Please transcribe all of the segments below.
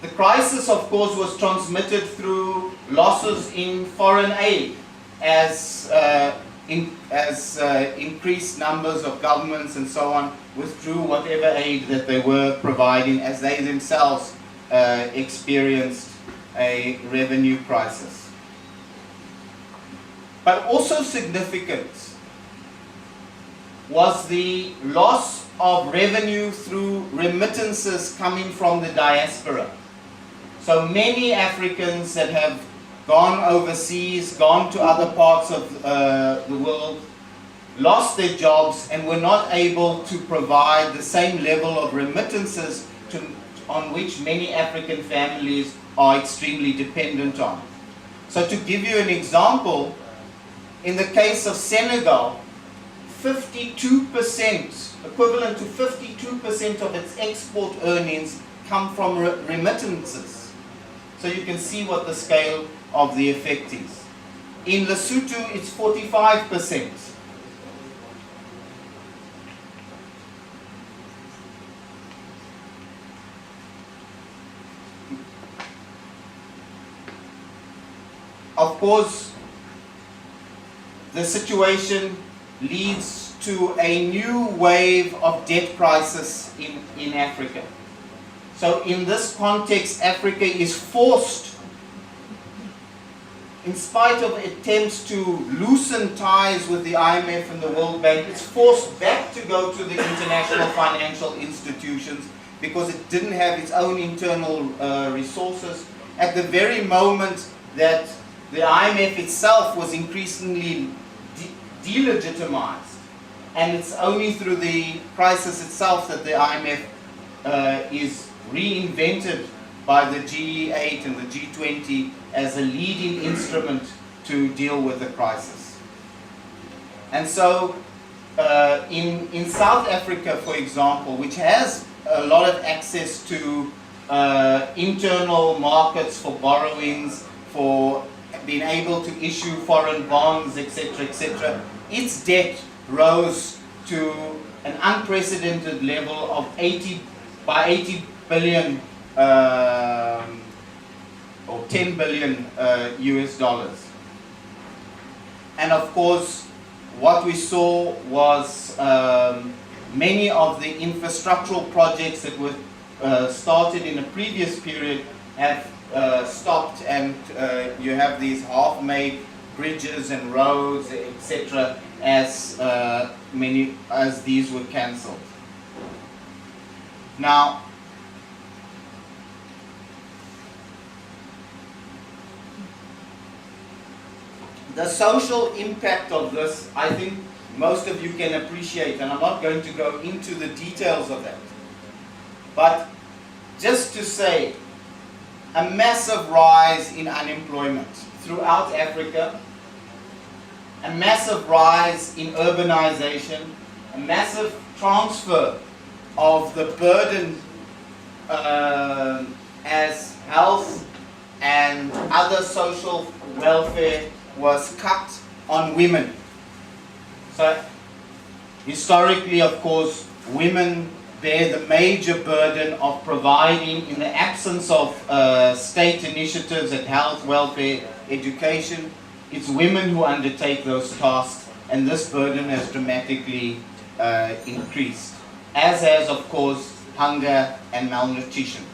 The crisis, of course, was transmitted through losses in foreign aid as increased numbers of governments and so on withdrew whatever aid that they were providing, as they themselves experienced a revenue crisis. But also significant was the loss of revenue through remittances coming from the diaspora. So many Africans that have gone overseas, gone to other parts of the world, lost their jobs and were not able to provide the same level of remittances on which many African families are extremely dependent on. So to give you an example, in the case of Senegal, 52%, equivalent to 52% of its export earnings come from remittances. So you can see what the scale of the effect is. In Lesotho, it's 45%. Of course, the situation leads to a new wave of debt crisis in Africa. So in this context, Africa is forced, in spite of attempts to loosen ties with the IMF and the World Bank, it's forced back to go to the international financial institutions because it didn't have its own internal resources at the very moment that the IMF itself was increasingly delegitimized. And it's only through the crisis itself that the IMF is reinvented by the G8 and the G20 as a leading instrument to deal with the crisis. And so in South Africa, for example, which has a lot of access to internal markets for borrowings, for being able to issue foreign bonds, etc., its debt rose to an unprecedented level of 80 billion or 10 billion US dollars. And of course, what we saw was many of the infrastructural projects that were started in a previous period have stopped, and you have these half-made bridges and roads, etc., as many as these were cancelled. Now, the social impact of this, I think most of you can appreciate, and I'm not going to go into the details of that. But just to say, a massive rise in unemployment throughout Africa, a massive rise in urbanization, a massive transfer of the burden as health and other social welfare was cut on women. So historically, of course, women bear the major burden of providing, in the absence of state initiatives at health, welfare, education, it's women who undertake those tasks, and this burden has dramatically increased, as has, of course, hunger and malnutrition.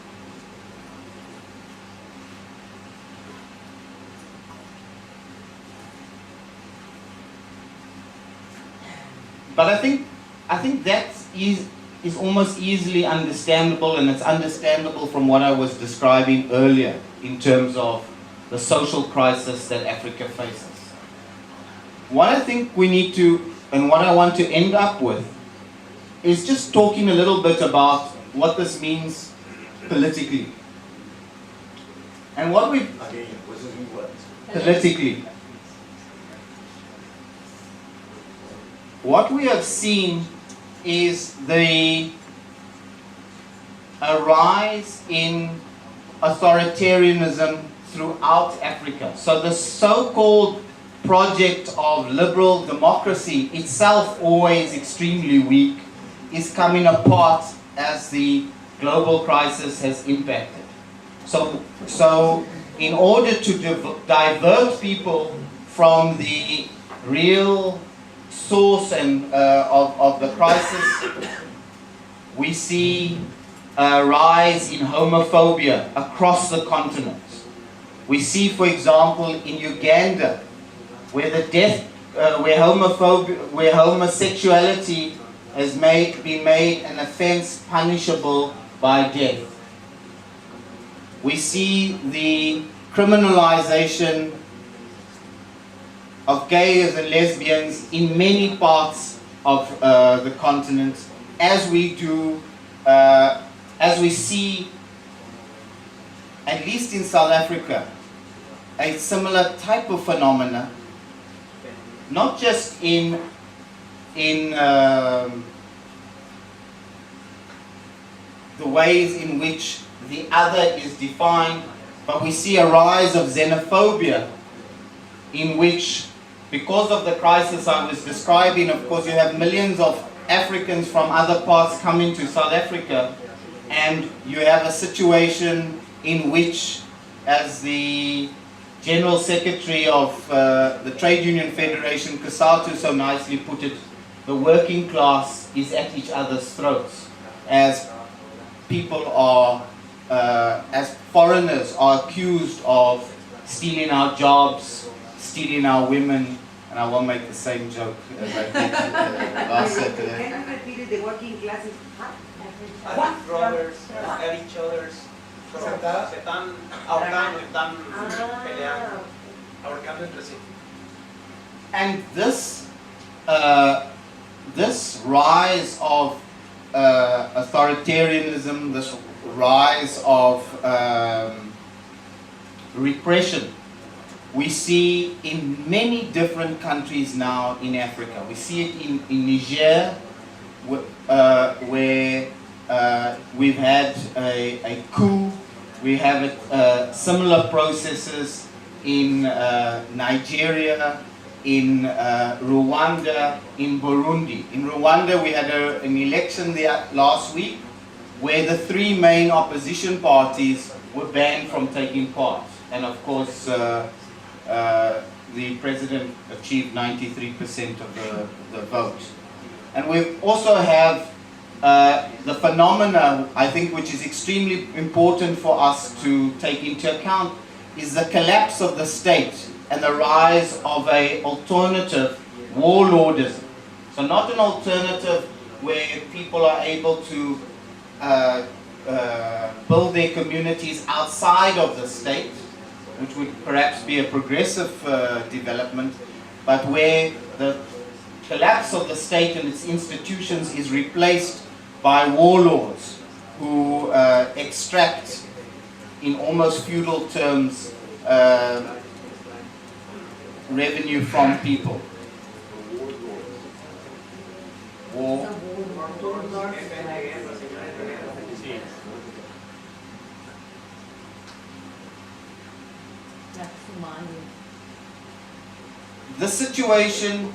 But I think that is almost easily understandable, and it's understandable from what I was describing earlier in terms of the social crisis that Africa faces. What I think we need to, and what I want to end up with, is just talking a little bit about what this means politically. And what we politically. What we have seen is a rise in authoritarianism throughout Africa. So the so-called project of liberal democracy, itself always extremely weak, is coming apart as the global crisis has impacted. So in order to divert people from the real source of the crisis, we see a rise in homophobia across the continent. We see, for example, in Uganda, where where homosexuality has been made an offense punishable by death. We see the criminalization of gays and lesbians in many parts of the continent, as we see, at least in South Africa, a similar type of phenomena, not just in the ways in which the other is defined, but we see a rise of xenophobia in which, because of the crisis I was describing, of course you have millions of Africans from other parts coming to South Africa, and you have a situation in which, as the General Secretary of the Trade Union Federation, Kusatu, so nicely put it, the working class is at each other's throats, as people are, as foreigners are accused of stealing our jobs, stealing our women, and I won't make the same joke as I did last Saturday. Can you repeat it? The working class is brothers at each other's throats. Se están ahorcando, están peleando, ahorcando entre sí. And this rise of authoritarianism, this rise of repression, we see in many different countries now in Africa. We see it in Niger, where we've had a coup. We have similar processes in Nigeria, in Rwanda, in Burundi. In Rwanda, we had an election there last week where the three main opposition parties were banned from taking part. And of course, the president achieved 93% of the vote. And we also have the phenomena, I think, which is extremely important for us to take into account, is the collapse of the state and the rise of an alternative warlordism. So not an alternative where people are able to build their communities outside of the state, which would perhaps be a progressive development, but where the collapse of the state and its institutions is replaced by warlords who extract, in almost feudal terms, revenue from people. War. This situation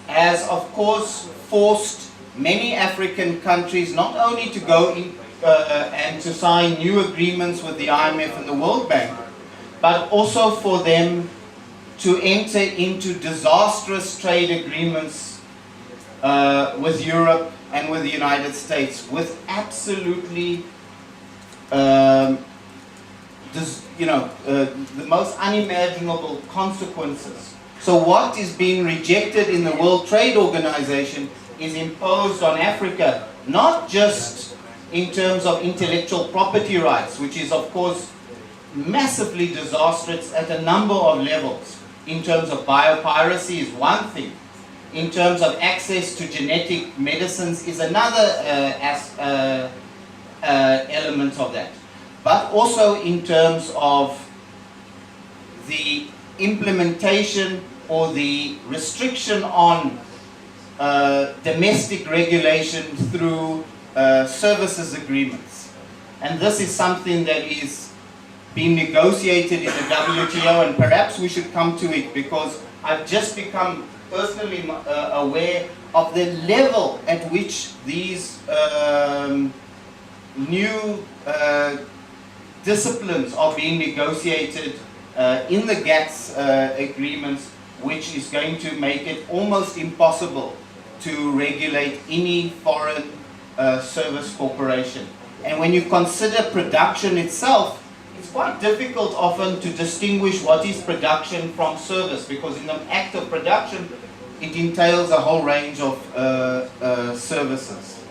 has, of course, forced many African countries not only to go in and to sign new agreements with the IMF and the World Bank, but also for them to enter into disastrous trade agreements with Europe and with the United States, with absolutely the most unimaginable consequences. So what is being rejected in the World Trade Organization is imposed on Africa, not just in terms of intellectual property rights, which is of course massively disastrous at a number of levels. In terms of biopiracy is one thing. In terms of access to genetic medicines is another element of that. But also in terms of the implementation or the restriction on domestic regulation through services agreements. And this is something that is being negotiated in the WTO, and perhaps we should come to it, because I've just become personally aware of the level at which these new disciplines are being negotiated in the GATS agreements, which is going to make it almost impossible to regulate any foreign service corporation. And when you consider production itself, it's quite difficult often to distinguish what is production from service, because in the act of production, it entails a whole range of services.